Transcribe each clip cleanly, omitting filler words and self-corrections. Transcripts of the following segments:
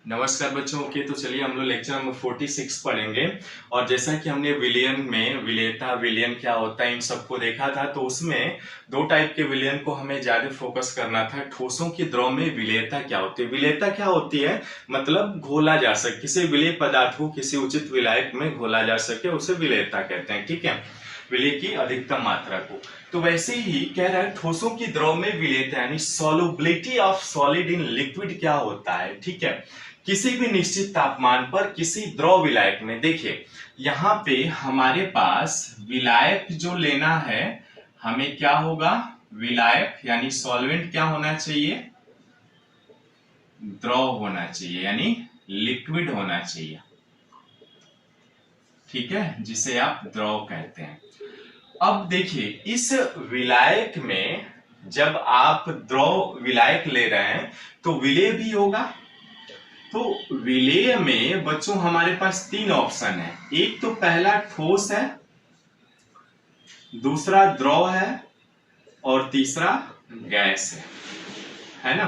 नमस्कार बच्चों के तो चलिए हम लोग लेक्चर नंबर 46 पढ़ेंगे। और जैसा कि हमने विलयन में विलेयता विलयन क्या होता है इन सबको देखा था, तो उसमें दो टाइप के विलयन को हमें ज्यादा फोकस करना था। ठोसों की द्रव में विलेयता क्या होती है। विलेयता क्या होती है मतलब घोला जा सके, किसी विलेय पदार्थ को किसी उचित विलायक में घोला जा सके, उसे विलेयता कहते हैं। ठीक है, विलेय की अधिकतम मात्रा को। तो वैसे ही कह रहा है ठोसों की द्रव में विलेयता यानी solubility of solid in liquid क्या होता है। ठीक है, किसी भी निश्चित तापमान पर किसी द्रव विलायक में, देखिए यहां पे हमारे पास विलायक जो लेना है, हमें क्या होगा, विलायक यानी सॉल्वेंट क्या होना चाहिए, द्रव होना चाहिए यानी लिक्विड होना चाहिए। ठीक है, जिसे आप द्रव कहते हैं। अब देखिए इस विलायक में जब आप द्रव विलायक ले रहे हैं तो विलेय भी होगा। तो विलेय में बच्चों हमारे पास तीन ऑप्शन है। एक तो पहला ठोस है, दूसरा द्रव है और तीसरा गैस है ना।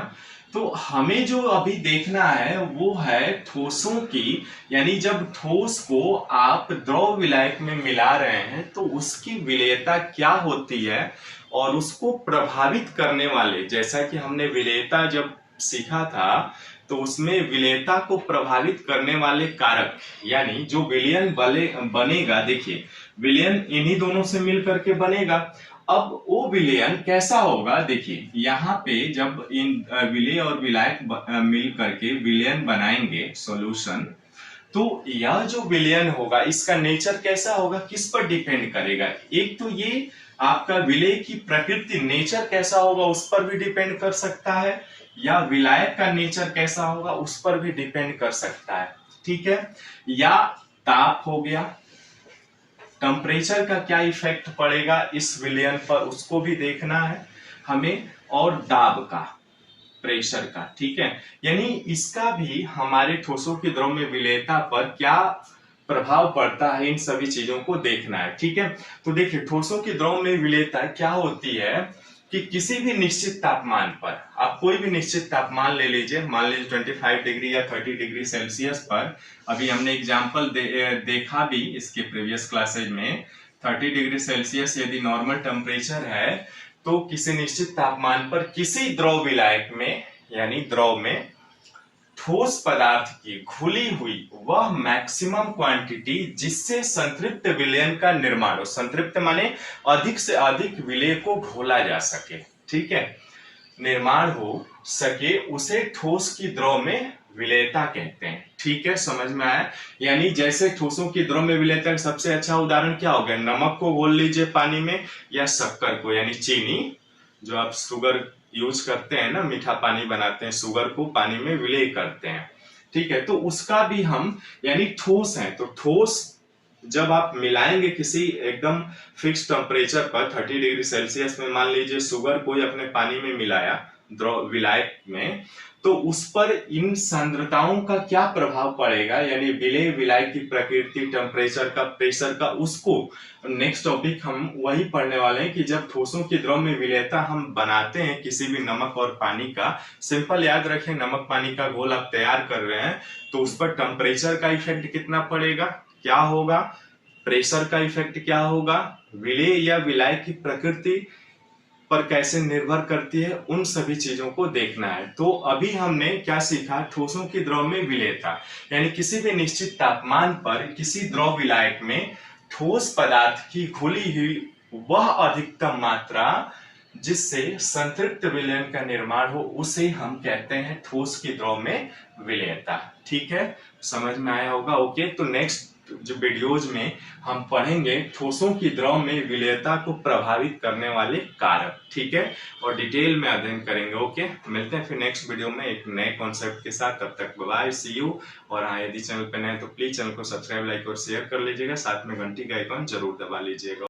तो हमें जो अभी देखना है वो है ठोसों की, यानी जब ठोस को आप द्रव विलायक में मिला रहे हैं तो उसकी विलेयता क्या होती है और उसको प्रभावित करने वाले, जैसा कि हमने विलेयता जब सीखा था तो उसमें विलेयता को प्रभावित करने वाले कारक, यानी जो विलयन बनेगा, देखिए विलयन इन्हीं दोनों से मिल करके बनेगा। अब वो विलयन कैसा होगा, देखिए यहाँ पे जब इन विलेय और विलायक मिल करके विलयन बनाएंगे सॉल्यूशन, तो यह जो विलयन होगा इसका नेचर कैसा होगा, किस पर डिपेंड करेगा। एक तो ये आपका विलेय की प्रकृति नेचर कैसा होगा उस पर भी डिपेंड कर सकता है, या विलायक का नेचर कैसा होगा उस पर भी डिपेंड कर सकता है। ठीक है, या ताप हो गया, टेम्परेचर का क्या इफेक्ट पड़ेगा इस विलयन पर उसको भी देखना है हमें, और दाब का, प्रेशर का। ठीक है, यानी इसका भी हमारे ठोसों के द्रव में विलेयता पर क्या प्रभाव पड़ता है, इन सभी चीजों को देखना है। ठीक है, तो देखिए ठोसों के द्रव में विलेयता क्या होती है कि किसी भी निश्चित तापमान पर, आप कोई भी निश्चित तापमान ले लीजिए, मान लीजिए 25 डिग्री या 30 डिग्री सेल्सियस पर। अभी हमने एग्जाम्पल देखा भी इसके प्रीवियस क्लासेज में। 30 डिग्री सेल्सियस यदि नॉर्मल टेम्परेचर है तो किसी निश्चित तापमान पर किसी द्रव विलायक में यानी द्रव में ठोस पदार्थ की घुली हुई वह मैक्सिमम क्वांटिटी जिससे संतृप्त विलयन का निर्माण हो, संतृप्त माने अधिक से अधिक विलेय को घोला जा सके, ठीक है, निर्माण हो सके, उसे ठोस की द्रव में विलेयता कहते हैं। ठीक है, समझ में आया। यानी जैसे ठोसों की द्रव में विलेयता का सबसे अच्छा उदाहरण क्या हो गया, नमक को घोल लीजिए पानी में, या शक्कर को यानी चीनी, जो आप शुगर यूज करते हैं ना, मीठा पानी बनाते हैं, शुगर को पानी में विलेय करते हैं। ठीक है, तो उसका भी हम यानी ठोस है, तो ठोस जब आप मिलाएंगे किसी एकदम फिक्स टेम्परेचर पर 30 डिग्री सेल्सियस में, मान लीजिए शुगर कोई अपने पानी में मिलाया द्रव विलायक में, तो उस पर इन सांद्रताओं का क्या प्रभाव पड़ेगा, यानी विलेय विलायक की प्रकृति, टेम्परेचर का, प्रेशर का, उसको नेक्स्ट टॉपिक हम वही पढ़ने वाले हैं कि जब ठोसों के द्रव में विलेयता हम बनाते हैं किसी भी नमक और पानी का, सिंपल याद रखें, नमक पानी का घोल आप तैयार कर रहे हैं तो उस पर टेम्परेचर का इफेक्ट कितना पड़ेगा, क्या होगा, प्रेशर का इफेक्ट क्या होगा, विलेय या विलायक की प्रकृति पर कैसे निर्भर करती है, उन सभी चीजों को देखना है। तो अभी हमने क्या सीखा, ठोसों की द्रव में विलेयता यानी किसी भी निश्चित तापमान पर किसी द्रव विलायक में ठोस पदार्थ की घुली हुई वह अधिकतम मात्रा जिससे संतृप्त विलयन का निर्माण हो, उसे हम कहते हैं ठोस की द्रव में विलेयता। ठीक है, समझ में आया होगा। ओके, तो नेक्स्ट जो वीडियोज में हम पढ़ेंगे ठोसों की द्रव में विलेयता को प्रभावित करने वाले कारक। ठीक है, और डिटेल में अध्ययन करेंगे। ओके, मिलते हैं फिर नेक्स्ट वीडियो में एक नए कॉन्सेप्ट के साथ। तब तक बाय, सी यू। और हाँ, यदि चैनल पर नए तो प्लीज चैनल को सब्सक्राइब, लाइक और शेयर कर लीजिएगा, साथ में घंटी का आइकॉन जरूर दबा लीजिएगा।